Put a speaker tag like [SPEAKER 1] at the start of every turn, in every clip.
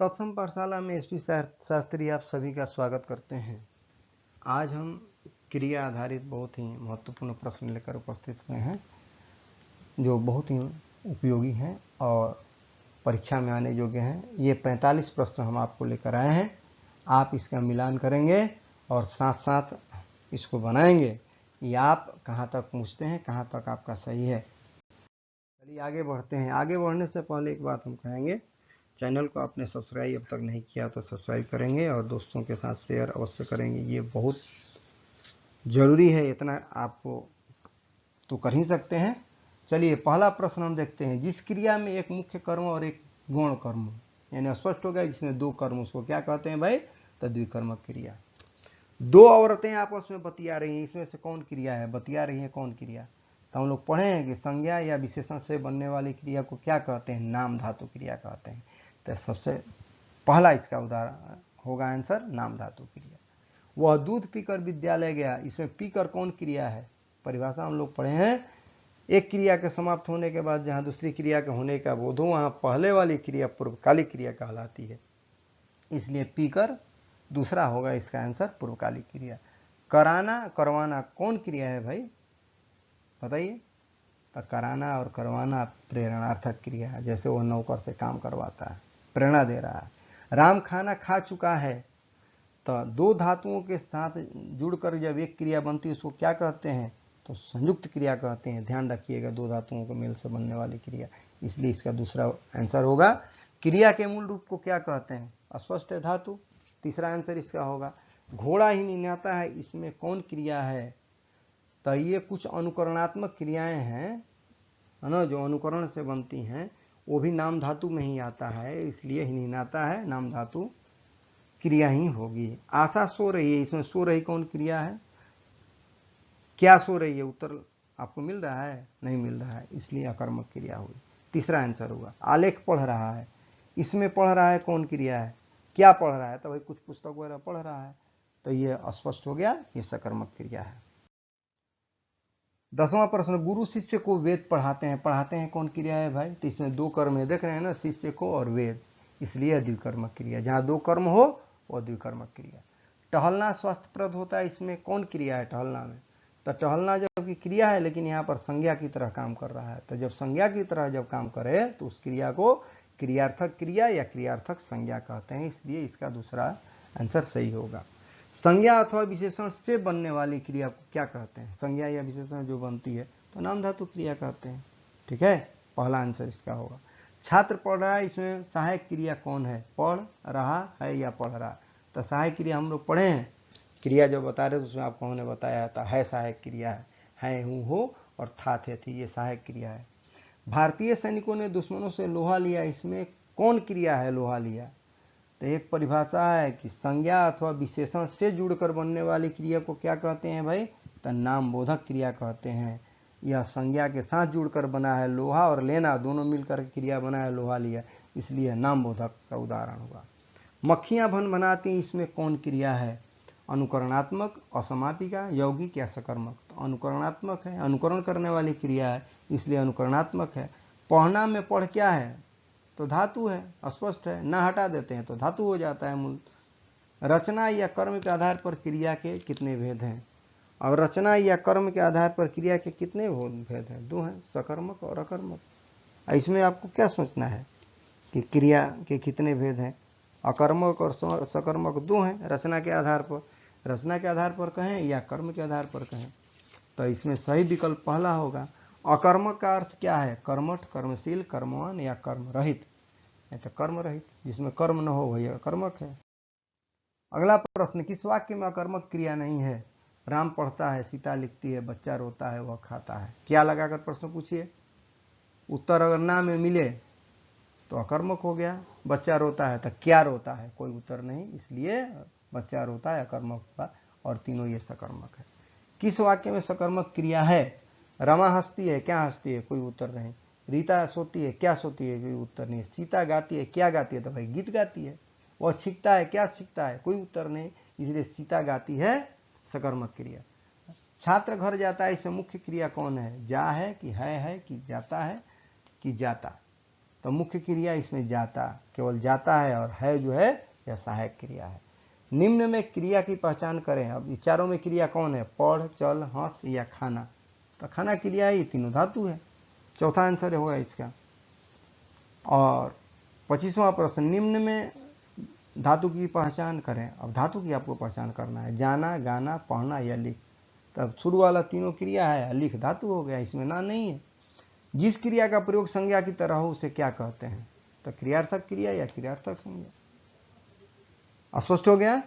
[SPEAKER 1] तत्सम पाठशाला में एसपी शास्त्री आप सभी का स्वागत करते हैं। आज हम क्रिया आधारित बहुत ही महत्वपूर्ण प्रश्न लेकर उपस्थित हुए हैं जो बहुत ही उपयोगी हैं और परीक्षा में आने योग्य हैं। ये 45 प्रश्न हम आपको लेकर आए हैं। आप इसका मिलान करेंगे और साथ साथ इसको बनाएंगे कि आप कहाँ तक पहुँचते हैं, कहाँ तक आपका सही है। चलिए आगे बढ़ते हैं। आगे बढ़ने से पहले एक बात हम कहेंगे, चैनल को आपने सब्सक्राइब अब तक नहीं किया तो सब्सक्राइब करेंगे और दोस्तों के साथ शेयर अवश्य करेंगे। ये बहुत ज़रूरी है, इतना आपको तो कर ही सकते हैं। चलिए पहला प्रश्न हम देखते हैं। जिस क्रिया में एक मुख्य कर्म और एक गौण कर्म यानी स्पष्ट हो गया, जिसमें दो कर्म, उसको क्या कहते हैं भाई? तो द्विकर्मक क्रिया। दो औरतें आपस में बतिया रही हैं, इसमें से कौन क्रिया है? बतिया रही है कौन क्रिया? तो हम लोग पढ़े हैं कि संज्ञा या विशेषण से बनने वाली क्रिया को क्या कहते हैं? नाम धातु क्रिया कहते हैं। तो सबसे पहला इसका उदाहरण होगा आंसर नाम धातु क्रिया। वह दूध पीकर विद्यालय गया, इसमें पीकर कौन क्रिया है? परिभाषा हम लोग पढ़े हैं, एक क्रिया के समाप्त होने के बाद जहाँ दूसरी क्रिया के होने का बोध हो वहाँ पहले वाली क्रिया पूर्वकालिक क्रिया कहलाती है, इसलिए पीकर दूसरा होगा इसका आंसर पूर्वकालिक क्रिया। कराना करवाना कौन क्रिया है भाई? बताइए। तो कराना और करवाना प्रेरणार्थक क्रिया है, जैसे वो नौकर से काम करवाता है, प्रेरणा दे रहा है। राम खाना खा चुका है, तो दो धातुओं के साथ जुड़कर जब एक क्रिया बनती है उसको क्या कहते हैं? तो संयुक्त क्रिया कहते हैं। ध्यान रखिएगा, दो धातुओं के मेल से बनने वाली क्रिया, इसलिए इसका दूसरा आंसर होगा। क्रिया के मूल रूप को क्या कहते हैं? स्पष्ट है धातु। तीसरा आंसर इसका होगा। घोड़ा ही निन्याता है, इसमें कौन क्रिया है? तो ये कुछ अनुकरणात्मक क्रियाएं हैं, है ना, जो अनुकरण से बनती हैं, वो भी नाम धातु में ही आता है, इसलिए ही निन्याता है, नाम धातु क्रिया ही होगी। आशा सो रही है, इसमें सो रही कौन क्रिया है? क्या सो रही है? उत्तर आपको मिल रहा है? नहीं मिल रहा है, इसलिए अकर्मक क्रिया हुई। तीसरा आंसर होगा। आलेख पढ़ रहा है, इसमें पढ़ रहा है कौन क्रिया है? क्या पढ़ रहा है? तो भाई कुछ पुस्तक वगैरह पढ़ रहा है, तो ये स्पष्ट हो गया, ये सकर्मक क्रिया है। 10वां प्रश्न। गुरु शिष्य को वेद पढ़ाते हैं, पढ़ाते हैं कौन क्रिया है भाई? तो इसमें दो कर्म है, देख रहे हैं ना, शिष्य को और वेद, इसलिए द्विकर्मक क्रिया। जहाँ दो कर्म हो वो द्विकर्मक क्रिया। टहलना स्वास्थ्यप्रद होता है, इसमें कौन क्रिया है टहलना में? तो टहलना जबकि क्रिया है लेकिन यहाँ पर संज्ञा की तरह काम कर रहा है, तो जब संज्ञा की तरह जब काम करे तो उस क्रिया को क्रियार्थक क्रिया या क्रियार्थक संज्ञा कहते हैं, इसलिए इसका दूसरा आंसर सही होगा। संज्ञा अथवा विशेषण से बनने वाली क्रिया को क्या कहते हैं? संज्ञा या विशेषण जो बनती है तो नाम धातु क्रिया कहते हैं। ठीक है, पहला आंसर इसका होगा। छात्र पढ़ रहा है, इसमें सहायक क्रिया कौन है? पढ़ रहा है या पढ़ रहा? तो सहायक क्रिया हम लोग पढ़े हैं, क्रिया जो बता रहे थे उसमें आपको हमने बताया था, है सहायक क्रिया है हूँ हो और था थे थी, ये सहायक क्रिया है। भारतीय सैनिकों ने दुश्मनों से लोहा लिया, इसमें कौन क्रिया है लोहा लिया? तो एक परिभाषा है कि संज्ञा अथवा विशेषण से जुड़कर बनने वाली क्रिया को क्या कहते हैं भाई? तो नाम बोधक क्रिया कहते हैं। यह संज्ञा के साथ जुड़कर बना है, लोहा और लेना दोनों मिलकर क्रिया बना है, लोहा लिया, इसलिए नाम बोधक का उदाहरण होगा। मक्खियां भन बनाती, इसमें कौन क्रिया है? अनुकरणात्मक, असमापिका, यौगिक या सकर्मक? तो अनुकरणात्मक है, अनुकरण करने वाली क्रिया है, इसलिए अनुकरणात्मक है। पढ़ना में पढ़ क्या है? तो धातु है, स्पष्ट है, ना हटा देते हैं तो धातु हो जाता है मूल। रचना या कर्म के आधार पर क्रिया के कितने भेद हैं? और रचना या कर्म के आधार पर क्रिया के कितने भेद हैं? दो हैं, सकर्मक और अकर्मक। इसमें आपको क्या सोचना है कि क्रिया के कितने भेद हैं? अकर्मक और सकर्मक दो हैं रचना के आधार पर। रचना के आधार पर कहें या कर्म के आधार पर कहें, तो इसमें सही विकल्प पहला होगा। अकर्मक का अर्थ क्या है? कर्मठ, कर्मशील, कर्मवान या कर्म रहित। तो कर्म रहित, जिसमें कर्म न हो वही अकर्मक है। अगला प्रश्न। किस वाक्य में अकर्मक क्रिया नहीं है? राम पढ़ता है, सीता लिखती है, बच्चा रोता है, वह खाता है। क्या लगाकर प्रश्न पूछिए, उत्तर अगर ना में मिले तो अकर्मक हो गया। बच्चा रोता है तो क्या रोता है? कोई उत्तर नहीं, इसलिए बच्चा रोता है अकर्मक होगा, और तीनों ये सकर्मक है। किस वाक्य में सकर्मक क्रिया है? रमा हंसती है, क्या हंसती है? कोई उत्तर नहीं। रीता सोती है, क्या सोती है? कोई उत्तर नहीं। सीता गाती है, क्या गाती है? तो भाई गीत गाती है। वह छींकता है, क्या छींकता है? कोई उत्तर नहीं, इसलिए सीता गाती है, सकर्मक क्रिया। छात्र घर जाता है, इसमें मुख्य क्रिया कौन है? जा है कि है कि जाता है कि जाता? तो मुख्य क्रिया इसमें जाता, केवल जाता है, और है जो है यह सहायक क्रिया है। निम्न में क्रिया की पहचान करें। अब चारों में क्रिया कौन है? पढ़, चल, हंस या खाना। तो खाना क्रिया है, ये तीनों धातु है। चौथा आंसर होगा इसका। और 25वां प्रश्न, निम्न में धातु की पहचान करें। अब धातु की आपको पहचान करना है, जाना, गाना, पढ़ना या लिख। तब शुरू वाला तीनों क्रिया है, लिख धातु हो गया, इसमें ना नहीं है। जिस क्रिया का प्रयोग संज्ञा की तरह हो उसे क्या कहते हैं? तो क्रियार्थक क्रिया या क्रियार्थक संज्ञा। स्पष्ट हो गया?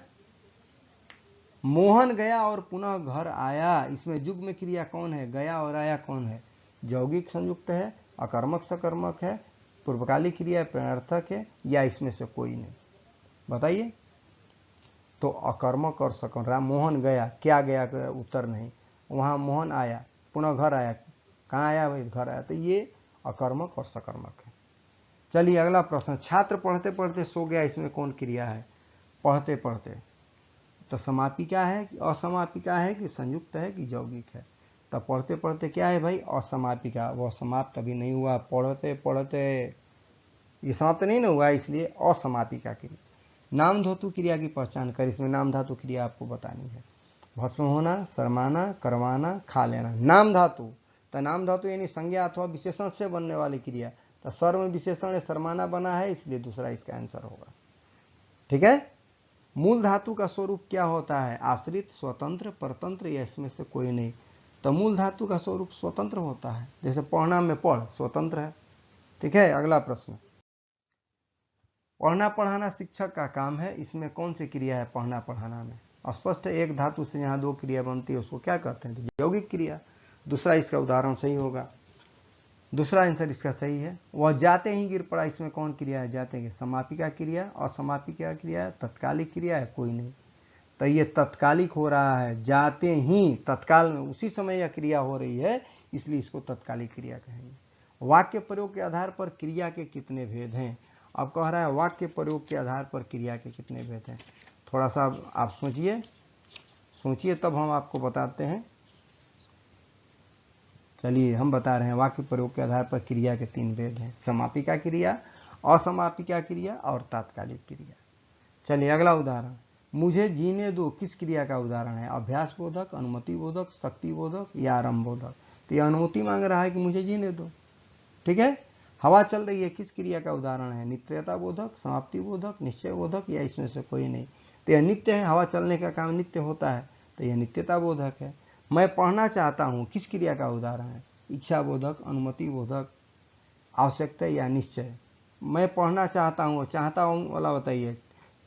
[SPEAKER 1] मोहन गया और पुनः घर आया, इसमें युग्म क्रिया कौन है? गया और आया कौन है? यौगिक संयुक्त है, अकर्मक सकर्मक है, पूर्वकालिक क्रिया प्रणर्थक है, या इसमें से कोई नहीं? बताइए। तो अकर्मक और सकर्मक। मोहन गया, क्या गया का उत्तर नहीं, वहां मोहन आया, पुनः घर आया, कहाँ आया भाई? घर आया, तो ये अकर्मक और सकर्मक है। चलिए अगला प्रश्न, छात्र पढ़ते पढ़ते सो गया, इसमें कौन क्रिया है? पढ़ते पढ़ते। तो समापिका है कि असमापिका है कि संयुक्त है कि यौगिक है? तो पढ़ते पढ़ते क्या है भाई? असमापिका, वह समाप्त अभी नहीं हुआ। पढ़ते पढ़ते ये समाप्त नहीं ना हुआ, इसलिए असमापिका क्रिया। नाम धातु क्रिया की पहचान कर। इसमें नाम धातु क्रिया आपको बतानी है। भस्म होना, शर्माना, करवाना, खा लेना। नाम धातु, तो नाम धातु यानी संज्ञा अथवा विशेषण से बनने वाली क्रिया। तो सर्व विशेषण शर्माना बना है, इसलिए दूसरा इसका आंसर होगा। ठीक है। मूल धातु का स्वरूप क्या होता है? आश्रित, स्वतंत्र, परतंत्र, या इसमें से कोई नहीं? तो मूल धातु का स्वरूप स्वतंत्र होता है। जैसे पढ़ना में पढ़ स्वतंत्र है। ठीक है। अगला प्रश्न, पढ़ना पढ़ाना शिक्षक का काम है, इसमें कौन सी क्रिया है पढ़ना पढ़ाना में? स्पष्ट है, एक धातु से यहाँ दो क्रिया बनती है, उसको क्या कहते हैं? तो यौगिक क्रिया। दूसरा इसका उदाहरण सही होगा। दूसरा आंसर इसका सही है। वह जाते ही गिर पड़ा, इसमें कौन क्रिया है? जाते ही। समापिका क्रिया, असमापिका क्रिया, तत्कालिक क्रिया है? कोई नहीं। तो ये तत्कालिक हो रहा है, जाते ही, तत्काल में, उसी समय यह क्रिया हो रही है, इसलिए इसको तत्कालिक क्रिया कहेंगे। वाक्य प्रयोग के आधार पर क्रिया के कितने भेद हैं? अब कह रहा है वाक्य प्रयोग के आधार पर क्रिया के कितने भेद हैं। थोड़ा सा आप सोचिए, सोचिए तब हम आपको बताते हैं। चलिए हम बता रहे हैं, वाक्य प्रयोग के आधार पर क्रिया के 3 भेद हैं, समापिका क्रिया, असमापिका क्रिया और तात्कालिक क्रिया। चलिए अगला उदाहरण, मुझे जीने दो किस क्रिया का उदाहरण है? अभ्यास बोधक, अनुमति बोधक, शक्ति बोधक या आरंभ बोधक? तो यह अनुमति मांग रहा है कि मुझे जीने दो। ठीक है। हवा चल रही है किस क्रिया का उदाहरण है? नित्यता बोधक, समाप्ति बोधक, निश्चय बोधक, या इसमें से कोई नहीं? तो यह नित्य है, हवा चलने का काम नित्य होता है, तो यह नित्यता बोधक है। मैं पढ़ना चाहता हूँ किस क्रिया का उदाहरण है? इच्छा बोधक, अनुमति बोधक, आवश्यकता या निश्चय? मैं पढ़ना चाहता हूँ, चाहता हूँ वाला बताइए।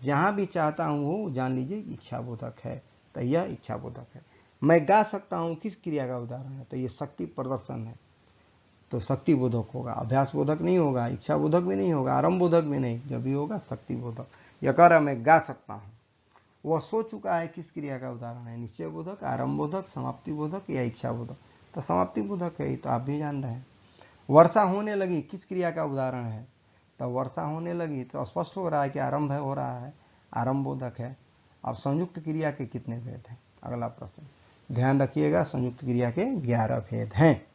[SPEAKER 1] जहाँ भी चाहता हूँ वो जान लीजिए इच्छा बोधक है, तो यह इच्छा बोधक है। मैं गा सकता हूँ किस क्रिया का उदाहरण है? तो ये शक्ति प्रदर्शन है, तो शक्ति बोधक होगा। अभ्यास बोधक नहीं होगा, इच्छा बोधक भी नहीं होगा, आरंभ बोधक भी नहीं, जब भी होगा शक्ति बोधक। यह कह रहा मैं गा सकता हूँ। वह सो चुका है किस क्रिया का उदाहरण है? निश्चय बोधक, आरंभ बोधक, समाप्ति बोधक या इच्छा बोधक? तो समाप्ति बोधक है, तो आप भी जान रहे हैं। वर्षा होने लगी किस क्रिया का उदाहरण है? तो वर्षा होने लगी, तो स्पष्ट हो रहा है कि आरंभ हो रहा है, आरंभ बोधक है। अब संयुक्त क्रिया के कितने भेद हैं? अगला प्रश्न ध्यान रखिएगा, संयुक्त क्रिया के 11 भेद हैं।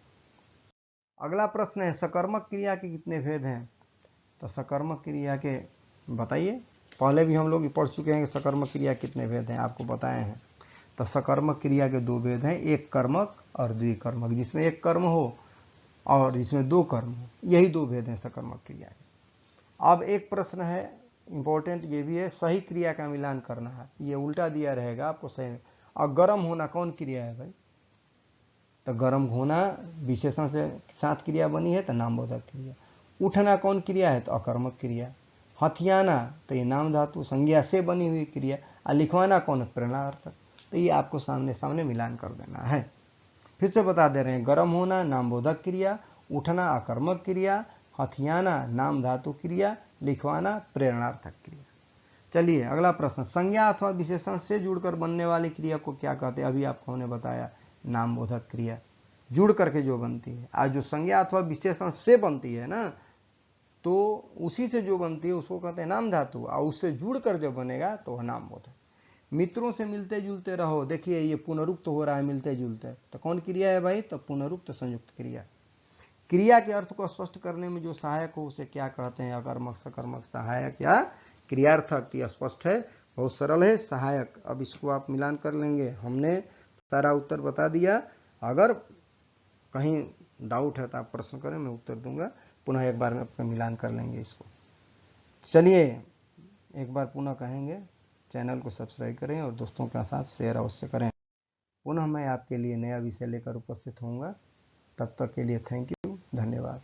[SPEAKER 1] अगला प्रश्न है, सकर्मक क्रिया के कितने भेद हैं? तो सकर्मक क्रिया के बताइए। पहले भी हम लोग पढ़ चुके हैं कि सकर्मक क्रिया कितने भेद हैं, आपको बताए हैं। तो सकर्मक क्रिया के 2 भेद हैं, एक कर्मक और द्विकर्मक। जिसमें एक कर्म हो और जिसमें 2 कर्म हो, यही 2 भेद हैं सकर्मक क्रिया के। अब एक प्रश्न है इंपॉर्टेंट, ये भी है, सही क्रिया का मिलान करना है। ये उल्टा दिया रहेगा आपको सही। और गर्म होना कौन क्रिया है भाई? तो गर्म होना विशेषण से साथ क्रिया बनी है, तो नामबोधक क्रिया। उठना कौन क्रिया है? तो अकर्मक क्रिया। हथियाना तो ये नाम धातु संज्ञा से बनी हुई क्रिया। और लिखवाना कौन? प्रेरणार्थक। तो ये आपको सामने सामने मिलान कर देना है। फिर से बता दे रहे हैं, गर्म होना नामबोधक क्रिया, उठना अकर्मक क्रिया, हथियाना नाम धातु क्रिया, लिखवाना प्रेरणार्थक क्रिया। चलिए अगला प्रश्न, संज्ञा अथवा विशेषण से जुड़कर बनने वाली क्रिया को क्या कहते हैं? अभी आपको हमने बताया, नामबोधक क्रिया। जुड़ करके जो बनती है, आज जो संज्ञा अथवा विशेषण से बनती है ना, तो उसी से जो बनती है उसको कहते हैं नाम धातु, और उससे जुड़कर जो बनेगा तो वह नामबोधक। मित्रों से मिलते जुलते रहो, देखिए ये पुनरुक्त हो रहा है, मिलते जुलते, तो कौन क्रिया है भाई? तो पुनरुक्त संयुक्त क्रिया। क्रिया के अर्थ को स्पष्ट करने में जो सहायक हो उसे क्या कहते हैं? अकर्मक, सकर्मक, सहायक या क्रियार्थक। यह स्पष्ट है, बहुत सरल है, सहायक। अब इसको आप मिलान कर लेंगे। हमने सारा उत्तर बता दिया। अगर कहीं डाउट है तो आप प्रश्न करें, मैं उत्तर दूंगा। पुनः एक बार में अपना मिलान कर लेंगे इसको। चलिए एक बार पुनः कहेंगे, चैनल को सब्सक्राइब करें और दोस्तों के साथ शेयर अवश्य करें। पुनः मैं आपके लिए नया विषय लेकर उपस्थित होऊंगा। तब तक के लिए थैंक यू, धन्यवाद।